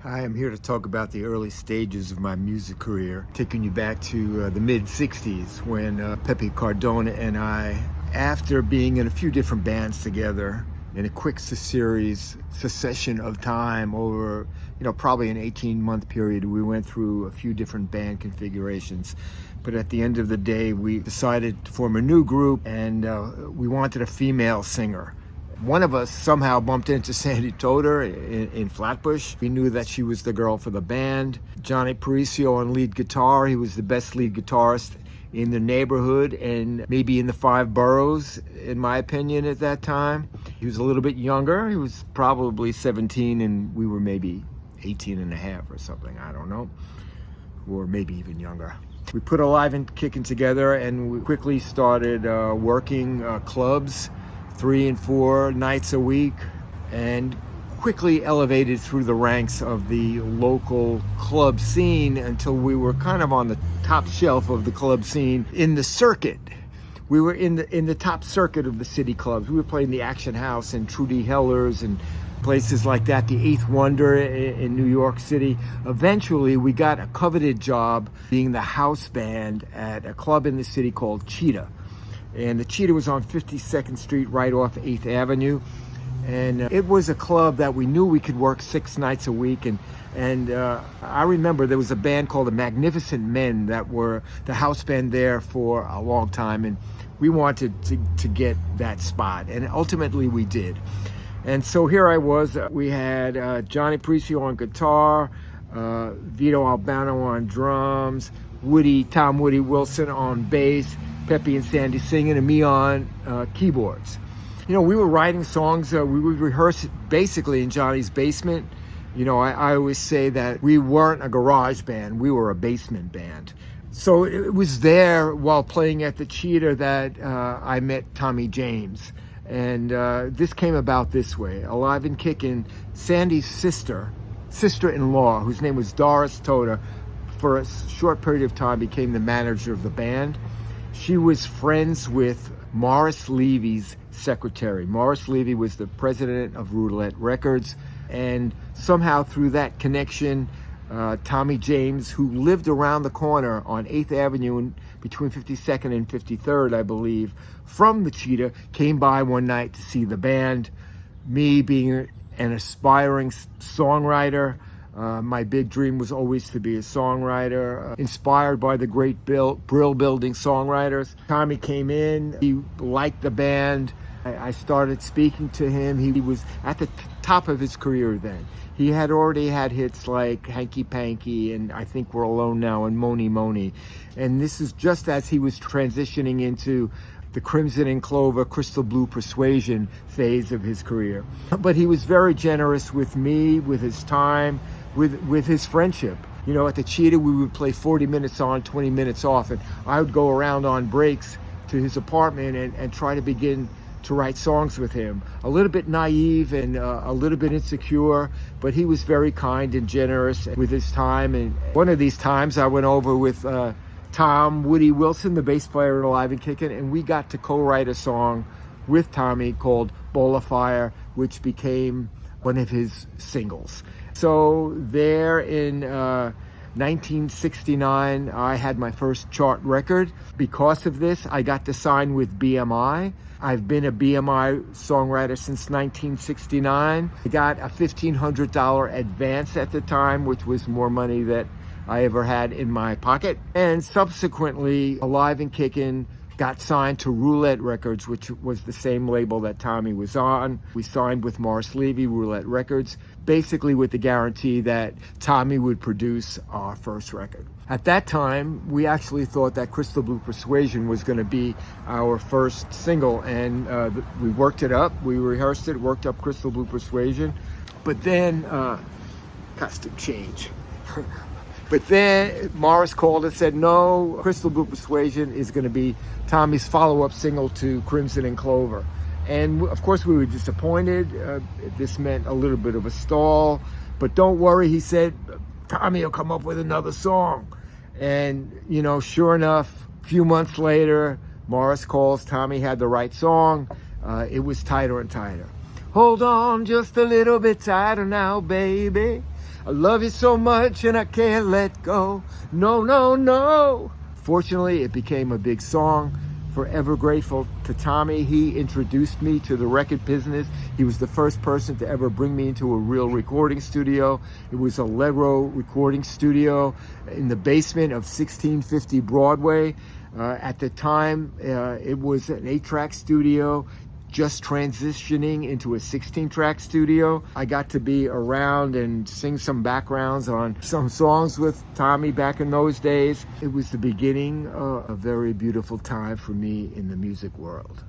Hi, I'm here to talk about the early stages of my music career, taking you back to the mid-'60s when Pepe Cardona and I, after being in a few different bands together in a quick succession of time over, probably an 18-month period, we went through a few different band configurations. But at the end of the day, we decided to form a new group, and we wanted a female singer. One of us somehow bumped into Sandy Toder in Flatbush. We knew that she was the girl for the band. Johnny Parisio on lead guitar. He was the best lead guitarist in the neighborhood and maybe in the 5 boroughs, in my opinion, at that time. He was a little bit younger. He was probably 17 and we were maybe 18 and a half or something, I don't know, or maybe even younger. We put Alive N Kickin together and we quickly started working clubs 3 and 4 nights a week, and quickly elevated through the ranks of the local club scene until we were kind of on the top shelf of the club scene in the circuit. We were in the top circuit of the city clubs. We were playing the Action House and Trudy Heller's and places like that, the Eighth Wonder in New York City. Eventually, we got a coveted job being the house band at a club in the city called Cheetah. And the Cheetah was on 52nd Street, right off 8th Avenue. And it was a club that we knew we could work 6 nights a week. And I remember there was a band called the Magnificent Men that were the house band there for a long time. And we wanted to get that spot. And ultimately we did. And so here I was. We had Johnny Parisio on guitar, Vito Albano on drums, Tom Woody Wilson on bass, Pepe and Sandy singing, and me on keyboards. We were writing songs. We would rehearse basically in Johnny's basement. I always say that we weren't a garage band. We were a basement band. So it was there while playing at the Cheetah that I met Tommy James. And this came about this way. Alive N Kickin, Sandy's sister-in-law, whose name was Doris Toder, for a short period of time became the manager of the band. She was friends with Morris Levy's secretary. Morris Levy was the president of Roulette Records, and somehow through that connection, Tommy James, who lived around the corner on 8th Avenue between 52nd and 53rd, I believe, from the Cheetah, came by one night to see the band. Me being an aspiring songwriter, my big dream was always to be a songwriter, inspired by the great Brill Building songwriters. Tommy came in, he liked the band. I started speaking to him. He was at the top of his career then. He had already had hits like Hanky Panky and I Think We're Alone Now and Moni Moni. And this is just as he was transitioning into the Crimson and Clover, Crystal Blue Persuasion phase of his career. But he was very generous with me, with his time, with his friendship. At the Cheetah, we would play 40 minutes on, 20 minutes off, and I would go around on breaks to his apartment and try to begin to write songs with him. A little bit naive and a little bit insecure, but he was very kind and generous with his time. And one of these times I went over with Tom Woody Wilson, the bass player in Alive N Kickin, and we got to co-write a song with Tommy called Bowl of Fire, which became one of his singles. So there in 1969, I had my first chart record. Because of this, I got to sign with BMI. I've been a BMI songwriter since 1969. I got a $1,500 advance at the time, which was more money that I ever had in my pocket. And subsequently, Alive N Kickin got signed to Roulette Records, which was the same label that Tommy was on. We signed with Morris Levy, Roulette Records, basically with the guarantee that Tommy would produce our first record. At that time, we actually thought that Crystal Blue Persuasion was going to be our first single, and we worked it up, we rehearsed it, worked up Crystal Blue Persuasion, but then costume change. But then Morris called and said, no, Crystal Blue Persuasion is going to be Tommy's follow-up single to Crimson and Clover. And of course we were disappointed. This meant a little bit of a stall, but don't worry, he said, Tommy will come up with another song. And, sure enough, a few months later, Morris calls, Tommy had the right song. It was Tighter and Tighter. Hold on just a little bit tighter now, baby. I love you so much and I can't let go. No, no, no. Fortunately, it became a big song. Forever grateful to Tommy. He introduced me to the record business. He was the first person to ever bring me into a real recording studio. It was Allegro Recording Studio in the basement of 1650 Broadway. At the time, it was an 8-track studio, just transitioning into a 16-track studio. I got to be around and sing some backgrounds on some songs with Tommy back in those days. It was the beginning of a very beautiful time for me in the music world.